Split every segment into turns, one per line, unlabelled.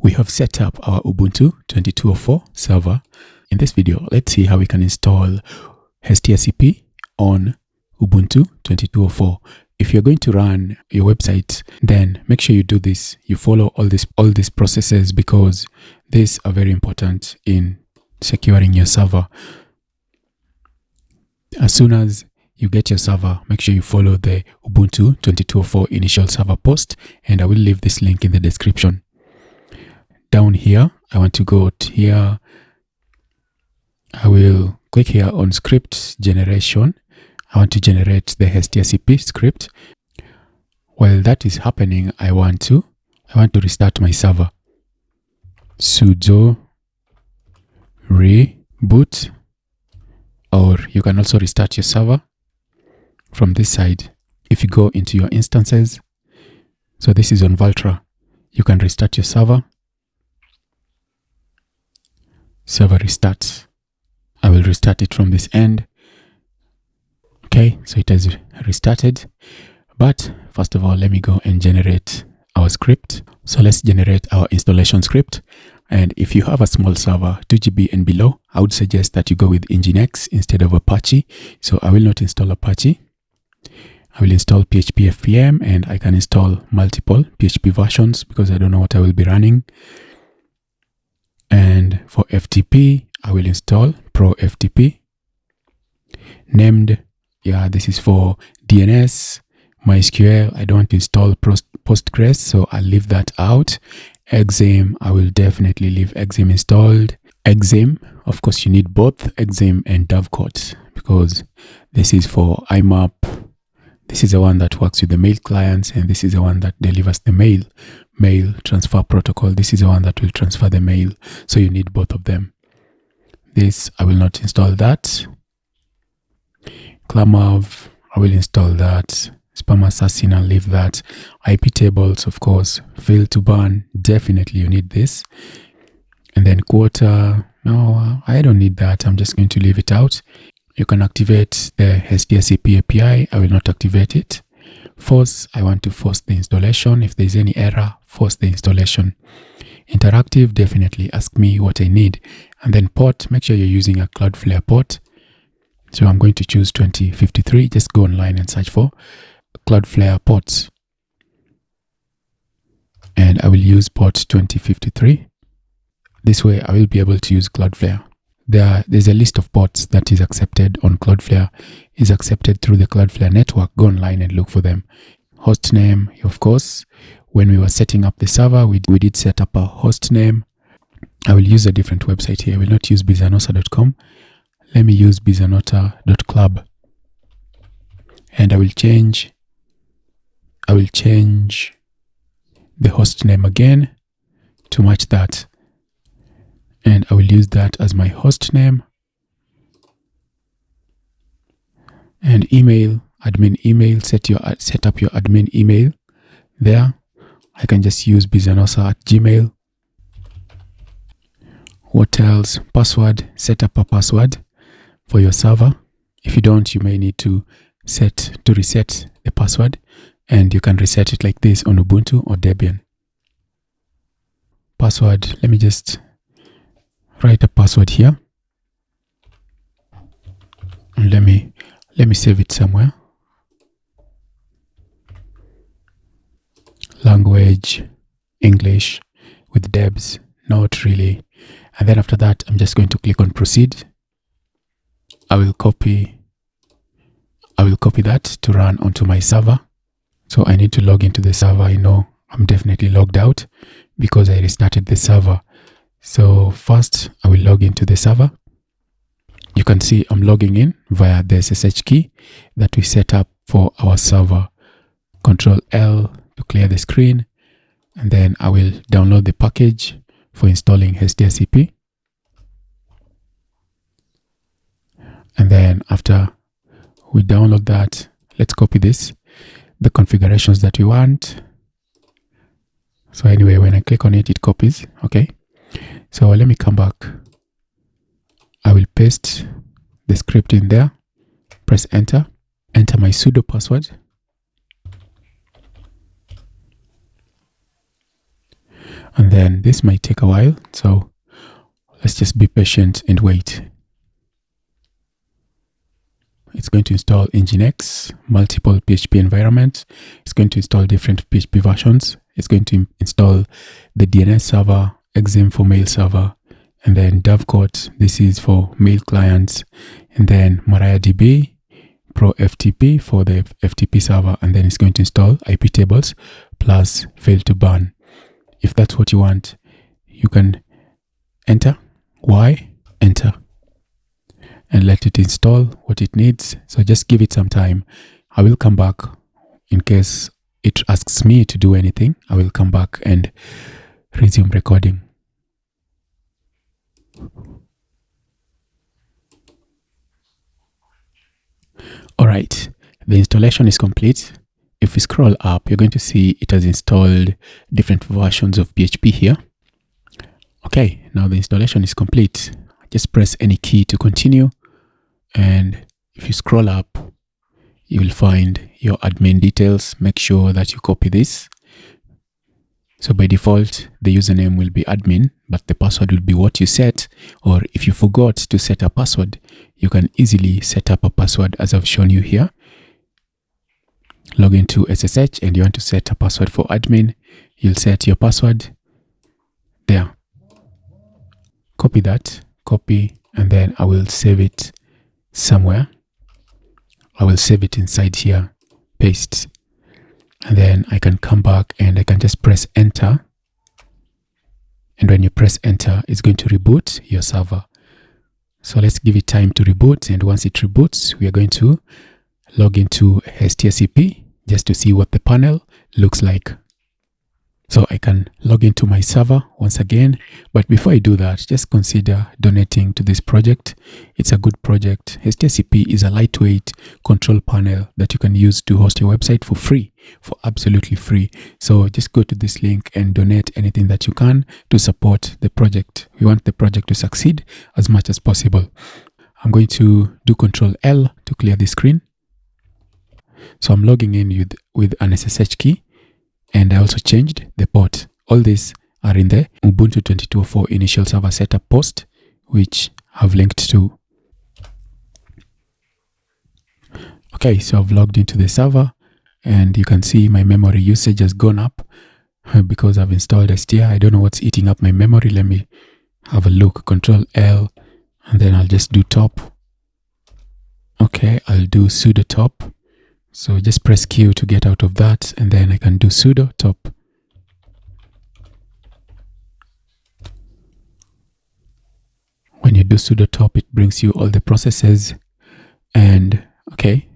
We have set up our Ubuntu 22.04 server. In this video, let's see how we can install HestiaCP on Ubuntu 22.04. If you're going to run your website, then make sure you do this. You follow all these processes, because these are very important in securing your server. As soon as you get your server, make sure you follow the Ubuntu 22.04 initial server post, and I will leave this link in the description. Down here, I want to go to here. I will click here on script generation. I want to generate the HestiaCP script. While that is happening, I want to restart my server. Sudo reboot, or you can also restart your server from this side. If you go into your instances, so this is on Valtra, you can restart your server. Server restart. I will restart it from this end. Okay, so it has restarted. But first of all, let me go and generate our script. So let's generate our installation script. And if you have a small server, 2 GB and below, I would suggest that you go with Nginx instead of Apache. So I will not install Apache. I will install PHP FPM, and I can install multiple PHP versions because I don't know what I will be running. And for FTP, I will install Pro FTP. Named, yeah, this is for DNS, MySQL. I don't want to install Postgres, so I'll leave that out. Exim, I will definitely leave Exim installed. Exim, of course, you need both Exim and Dovecoat, because this is for IMAP. This is the one that works with the mail clients, and this is the one that delivers the mail transfer protocol. This is the one that will transfer the mail. So you need both of them. This, I will not install that. Clamav, I will install that. Spam Assassin, I'll leave that. IP tables, of course. Fail to burn, definitely you need this. And then Quota, no, I don't need that. I'm just going to leave it out. You can activate the HestiaCP API. I will not activate it. Force, I want to force the installation. If there's any error, force the installation. Interactive, definitely ask me what I need. And then port, make sure you're using a Cloudflare port. So I'm going to choose 2053. Just go online and search for Cloudflare ports. And I will use port 2053. This way I will be able to use Cloudflare. There's a list of ports that is accepted on Cloudflare, is accepted through the Cloudflare network. Go online and look for them. Host name, of course. When we were setting up the server, we did set up a host name. I will use a different website here. I will not use bizanosa.com. Let me use bizanota.club. And I will change the host name again to match that. And I will use that as my host name. And email, admin email, set up your admin email there. I can just use bizanosa@gmail. What else? Password, set up a password for your server. If you don't, you may need to reset the password, and you can reset it like this on Ubuntu or Debian. Password, let me just write a password here. And let me save it somewhere. Language, English with debs, not really. And then after that, I'm just going to click on proceed. I will copy that to run onto my server. So I need to log into the server. I know I'm definitely logged out because I restarted the server. So first I will log into the server. You can see I'm logging in via the SSH key that we set up for our server. Control L to clear the screen. And then I will download the package for installing HestiaCP. And then after we download that, let's copy this, the configurations that we want. So anyway, when I click on it, it copies. Okay. So let me come back. I will paste the script in there, press enter, enter my sudo password. And then this might take a while, so let's just be patient and wait. It's going to install Nginx, multiple PHP environments. It's going to install different PHP versions. It's going to install the DNS server, Exim for mail server, and then Dovecot. This is for mail clients, and then MariaDB, ProFTP for the FTP server, and then it's going to install IP tables plus fail to burn. If that's what you want, you can enter Y, enter, and let it install what it needs. So just give it some time. I will come back in case it asks me to do anything. I will come back and resume recording. All right, the installation is complete. If we scroll up, you're going to see it has installed different versions of PHP here. Okay, now the installation is complete. Just press any key to continue. And if you scroll up, you will find your admin details. Make sure that you copy this. So by default, the username will be admin, but the password will be what you set. Or if you forgot to set a password, you can easily set up a password as I've shown you here. Log into SSH and you want to set a password for admin. You'll set your password there. Copy that, copy, and then I will save it somewhere. I will save it inside here, paste, and then I can come back and I can just press enter. And when you press enter, it's going to reboot your server. So let's give it time to reboot, and once it reboots, we are going to log into HestiaCP just to see what the panel looks like. So I can log into my server once again, but before I do that, just consider donating to this project. It's a good project. HestiaCP is a lightweight control panel that you can use to host your website for free, for absolutely free. So just go to this link and donate anything that you can to support the project. We want the project to succeed as much as possible. I'm going to do Control L to clear the screen. So I'm logging in with an SSH key. And I also changed the port. All these are in the Ubuntu 22.04 initial server setup post, which I've linked to. Okay, so I've logged into the server, and you can see my memory usage has gone up because I've installed Hestia. I don't know what's eating up my memory. Let me have a look. Control L, and then I'll just do top. Okay, I'll do sudo top. So just press Q to get out of that, and then I can do sudo top. When you do sudo top, it brings you all the processes. And okay,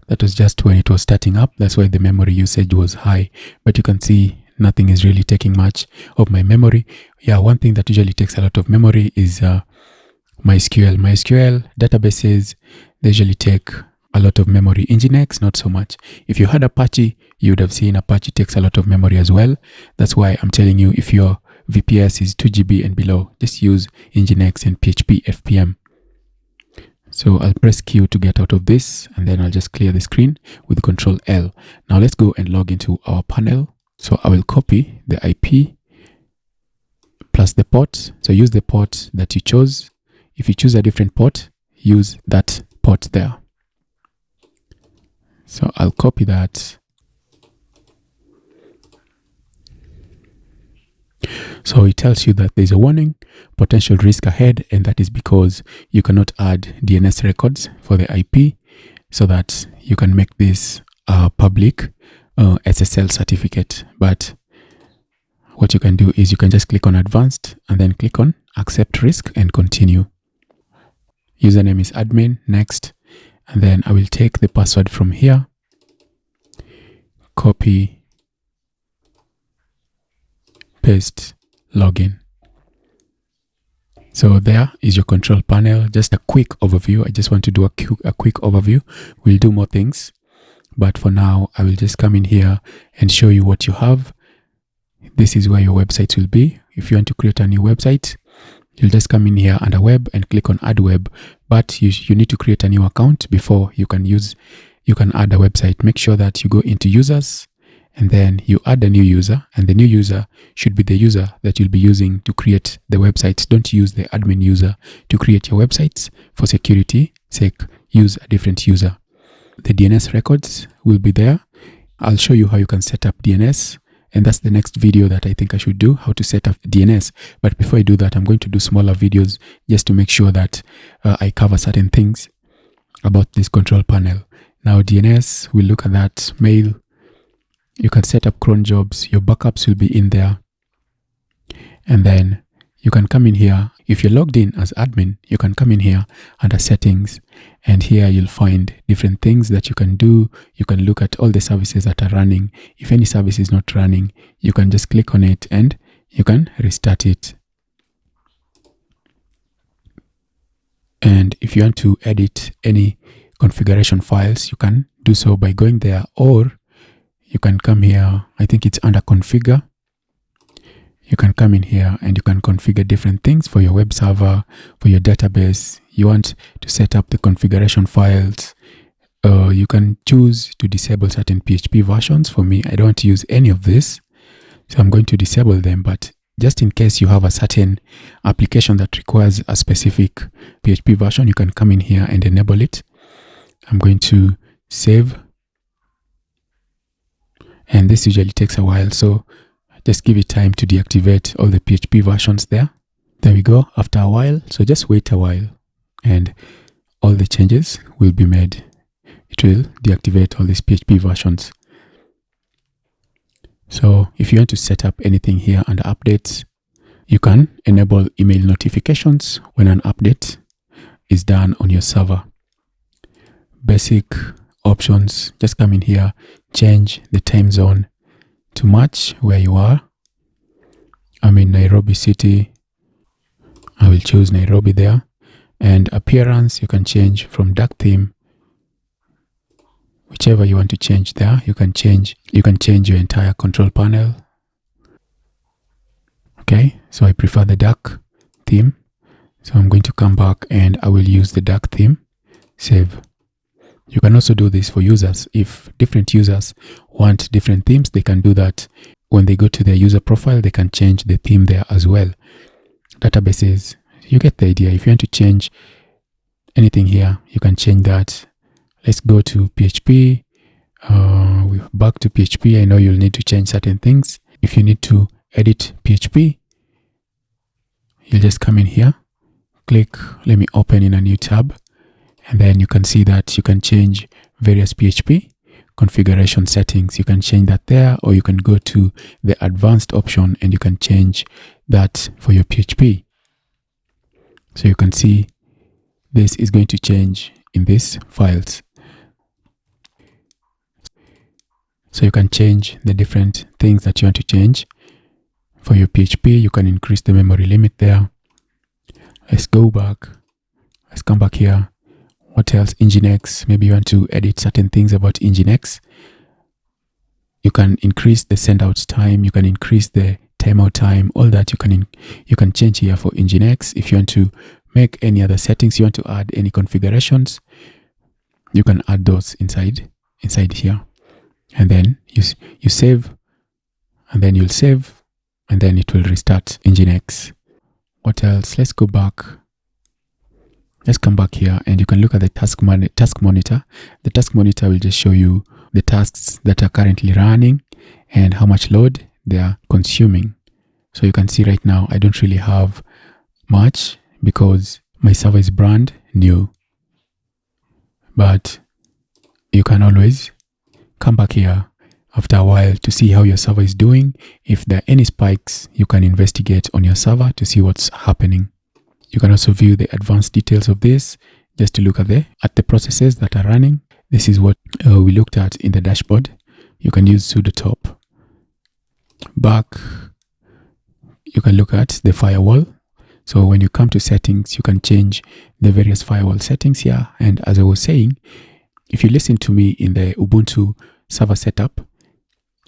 that was just when it was starting up. That's why the memory usage was high. But you can see nothing is really taking much of my memory. Yeah, one thing that usually takes a lot of memory is MySQL. MySQL databases, they usually take a lot of memory. Nginx, not so much. If you had Apache, you would have seen Apache takes a lot of memory as well. That's why I'm telling you, if your VPS is 2 GB and below, just use Nginx and PHP FPM. So I'll press Q to get out of this, and then I'll just clear the screen with Control L. Now let's go and log into our panel. So I will copy the IP plus the port. So use the port that you chose. If you choose a different port, use that port there. So I'll copy that. So it tells you that there's a warning, potential risk ahead, and that is because you cannot add DNS records for the IP, so that you can make this a public SSL certificate. But what you can do is you can just click on advanced and then click on accept risk and continue. Username is admin, next. And then I will take the password from here, copy, paste, login. So there is your control panel. Just a quick overview. I just want to do a quick overview. We'll do more things, but for now, I will just come in here and show you what you have. This is where your websites will be. If you want to create a new website, you'll just come in here under web and click on add web, but you need to create a new account before you can add a website. Make sure that you go into users and then you add a new user, and the new user should be the user that you'll be using to create the websites. Don't use the admin user to create your websites. For security sake, use a different user. The DNS records will be there. I'll show you how you can set up DNS, and that's the next video that I think I should do, how to set up DNS. But before I do that, I'm going to do smaller videos just to make sure that I cover certain things about this control panel. Now DNS, we'll look at that. Mail, you can set up cron jobs, your backups will be in there, and then you can come in here. If you're logged in as admin, you can come in here under settings, and here you'll find different things that you can do. You can look at all the services that are running. If any service is not running, you can just click on it and you can restart it. And if you want to edit any configuration files, you can do so by going there, or you can come here. I think it's under configure. You can come in here and you can configure different things for your web server, for your database. You want to set up the configuration files. You can choose to disable certain PHP versions. For me, I don't use any of this, so I'm going to disable them. But just in case you have a certain application that requires a specific PHP version, you can come in here and enable it. I'm going to save, and this usually takes a while, so just give it time to deactivate all the PHP versions there. There we go, after a while. So just wait a while and all the changes will be made. It will deactivate all these PHP versions. So if you want to set up anything here under updates, you can enable email notifications when an update is done on your server. Basic options, just come in here, change the time zone to match where you are. I'm in Nairobi City. I will choose Nairobi there. And appearance, you can change from dark theme, whichever you want to change there. You can change your entire control panel. Okay, so I prefer the dark theme. So I'm going to come back and I will use the dark theme. Save. You can also do this for users. If different users want different themes, they can do that. When they go to their user profile, they can change the theme there as well. Databases, you get the idea. If you want to change anything here, you can change that. Let's go to PHP. Back to PHP. I know you'll need to change certain things. If you need to edit PHP, you'll just come in here, click, let me open in a new tab. And then you can see that you can change various PHP configuration settings. You can change that there, or you can go to the advanced option and you can change that for your PHP. So you can see this is going to change in these files. So you can change the different things that you want to change. For your PHP, you can increase the memory limit there. Let's go back. Let's come back here. What else? Nginx. Maybe you want to edit certain things about Nginx. You can increase the send out time. You can increase the timeout time. All that you can change here for Nginx. If you want to make any other settings, you want to add any configurations, you can add those inside here. And then you save, and then you'll save, and then it will restart Nginx. What else? Let's go back. Let's come back here and you can look at the task monitor. The task monitor will just show you the tasks that are currently running and how much load they are consuming. So you can see right now, I don't really have much because my server is brand new. But you can always come back here after a while to see how your server is doing. If there are any spikes, you can investigate on your server to see what's happening. You can also view the advanced details of this just to look at the processes that are running. This is what we looked at in the dashboard. You can use sudo top. Back, you can look at the firewall. So when you come to settings, you can change the various firewall settings here. And as I was saying, if you listen to me in the Ubuntu server setup,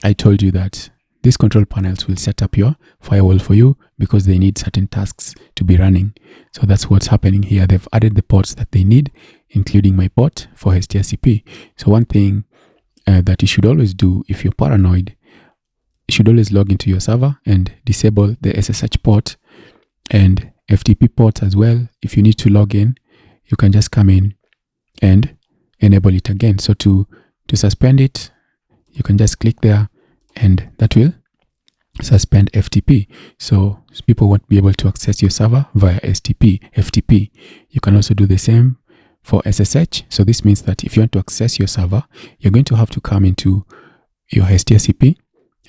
I told you that these control panels will set up your firewall for you because they need certain tasks to be running. So that's what's happening here. They've added the ports that they need, including my port for HestiaCP. So one thing that you should always do if you're paranoid. You should always log into your server and disable the SSH port and FTP ports as well. If you need to log in, you can just come in and enable it again. So to suspend it, you can just click there and that will suspend FTP. So people won't be able to access your server via FTP. You can also do the same for SSH. So this means that if you want to access your server, you're going to have to come into your HestiaCP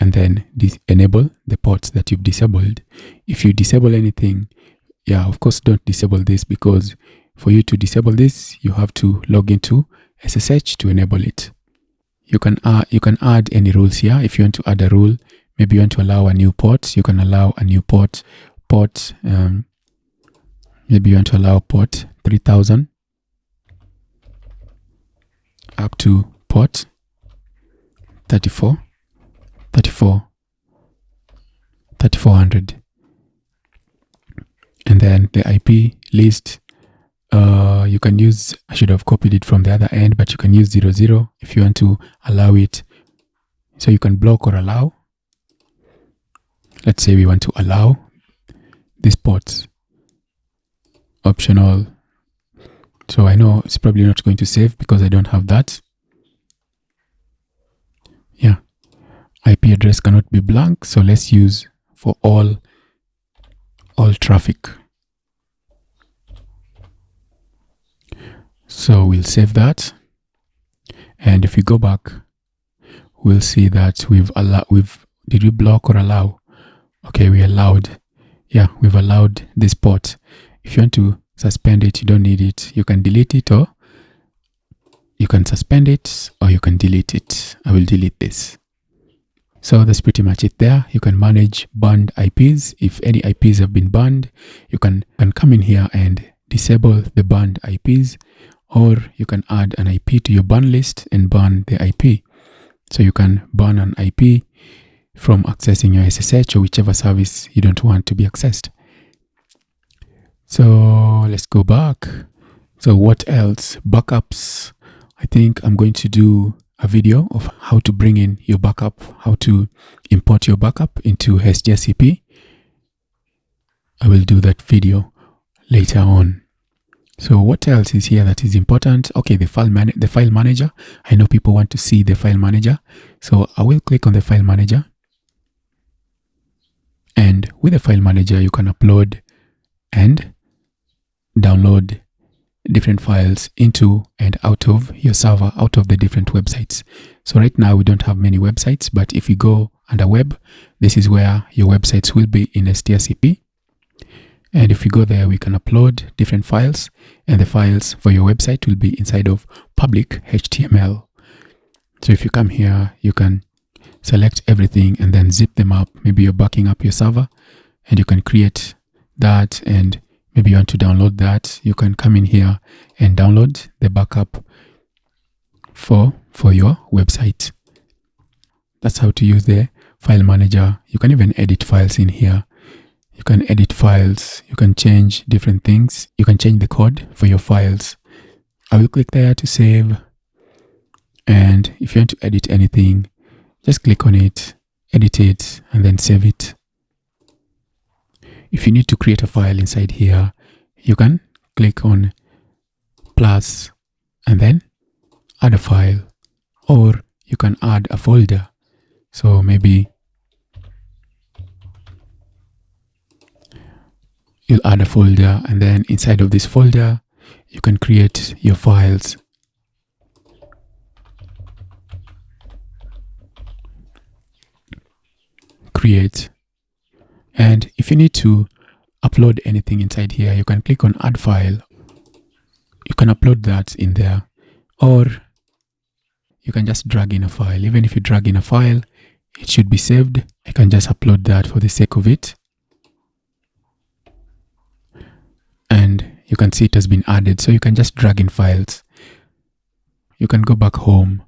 and then enable the ports that you've disabled. If you disable anything, yeah, of course, don't disable this, because for you to disable this, you have to log into SSH to enable it. You can add any rules here. If you want to add a rule, maybe you want to allow a new port, you can allow a new port. Maybe you want to allow port 3000 up to port 3400. And then the IP list, you can use, I should have copied it from the other end, but you can use 00 if you want to allow it. So you can block or allow. Let's say we want to allow these ports, optional. So I know it's probably not going to save because I don't have that. Yeah, IP address cannot be blank, so let's use for all traffic. So we'll save that, and if we go back, we'll see that did we block or allow? Okay, we allowed. Yeah, we've allowed this port. If you want to suspend it, you don't need it. You can delete it, or you can suspend it, or you can delete it. I will delete this. So that's pretty much it there. You can manage banned IPs. If any IPs have been banned, you can come in here and disable the banned IPs, or you can add an IP to your ban list and ban the IP. So you can ban an IP from accessing your SSH or whichever service you don't want to be accessed. So let's go back. So what else? Backups. I think I'm going to do a video of how to bring in your backup, how to import your backup into HestiaCP. I will do that video later on. So what else is here that is important? Okay, the file manager. I know people want to see the file manager. So I will click on the file manager. And with the file manager, you can upload and download different files into and out of your server, out of the different websites. So right now we don't have many websites, but if you go under web, this is where your websites will be in HestiaCP. And if you go there, we can upload different files, and the files for your website will be inside of public HTML. So if you come here, you can select everything and then zip them up. Maybe you're backing up your server and you can create that, and maybe you want to download that. You can come in here and download the backup for your website. That's how to use the file manager. You can even edit files in here. You can edit files. You can change different things. You can change the code for your files. I will click there to save. And if you want to edit anything, just click on it, edit it, and then save it. If you need to create a file inside here, you can click on plus and then add a file, or you can add a folder. So maybe you'll add a folder, and then inside of this folder, you can create your files. Create. And if you need to upload anything inside here, you can click on add file. You can upload that in there, or you can just drag in a file. Even if you drag in a file, it should be saved. I can just upload that for the sake of it. And you can see it has been added. So you can just drag in files. You can go back home.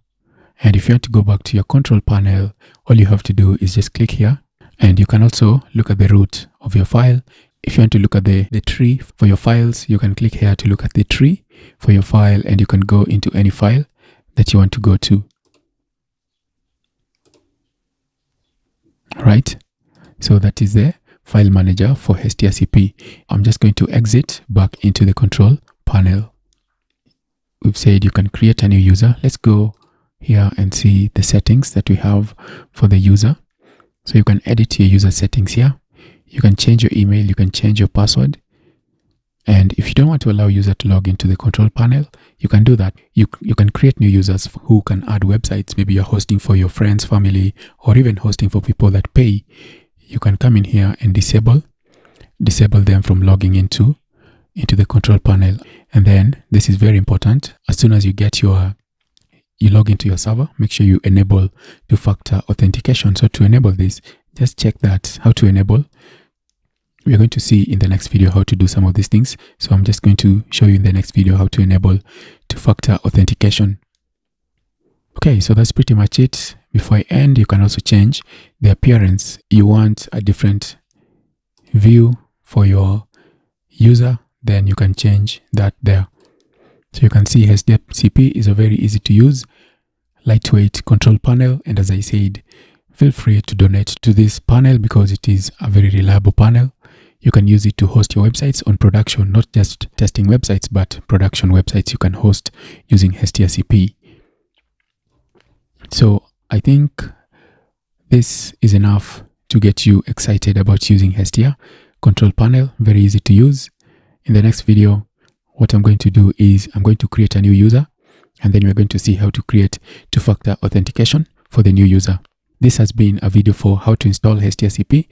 And if you want to go back to your control panel, all you have to do is just click here. And you can also look at the root of your file. If you want to look at the tree for your files, you can click here to look at the tree for your file, and you can go into any file that you want to go to. right? So that is the file manager for HestiaCP. I'm just going to exit back into the control panel. We've said you can create a new user. Let's go here and see the settings that we have for the user. So you can edit your user settings here. You can change your email, you can change your password. And if you don't want to allow user to log into the control panel, you can do that. You can create new users who can add websites. Maybe you're hosting for your friends, family, or even hosting for people that pay. You can come in here and disable them from logging into the control panel. And then this is very important. As soon as you get you log into your server, make sure you enable two-factor authentication. So to enable this, just check that, how to enable. We're going to see in the next video how to do some of these things. So I'm just going to show you in the next video how to enable two-factor authentication. Okay, so that's pretty much it. Before I end, you can also change the appearance. You want a different view for your user, then you can change that there. So you can see HestiaCP is a very easy to use, lightweight control panel. And as I said, feel free to donate to this panel because it is a very reliable panel. You can use it to host your websites on production, not just testing websites, but production websites you can host using HestiaCP. So I think this is enough to get you excited about using Hestia control panel. Very easy to use. In the next video, what I'm going to do is I'm going to create a new user, and then we're going to see how to create two-factor authentication for the new user. This has been a video for how to install HestiaCP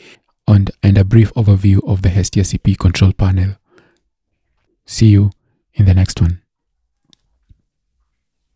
and a brief overview of the HestiaCP control panel. See you in the next one.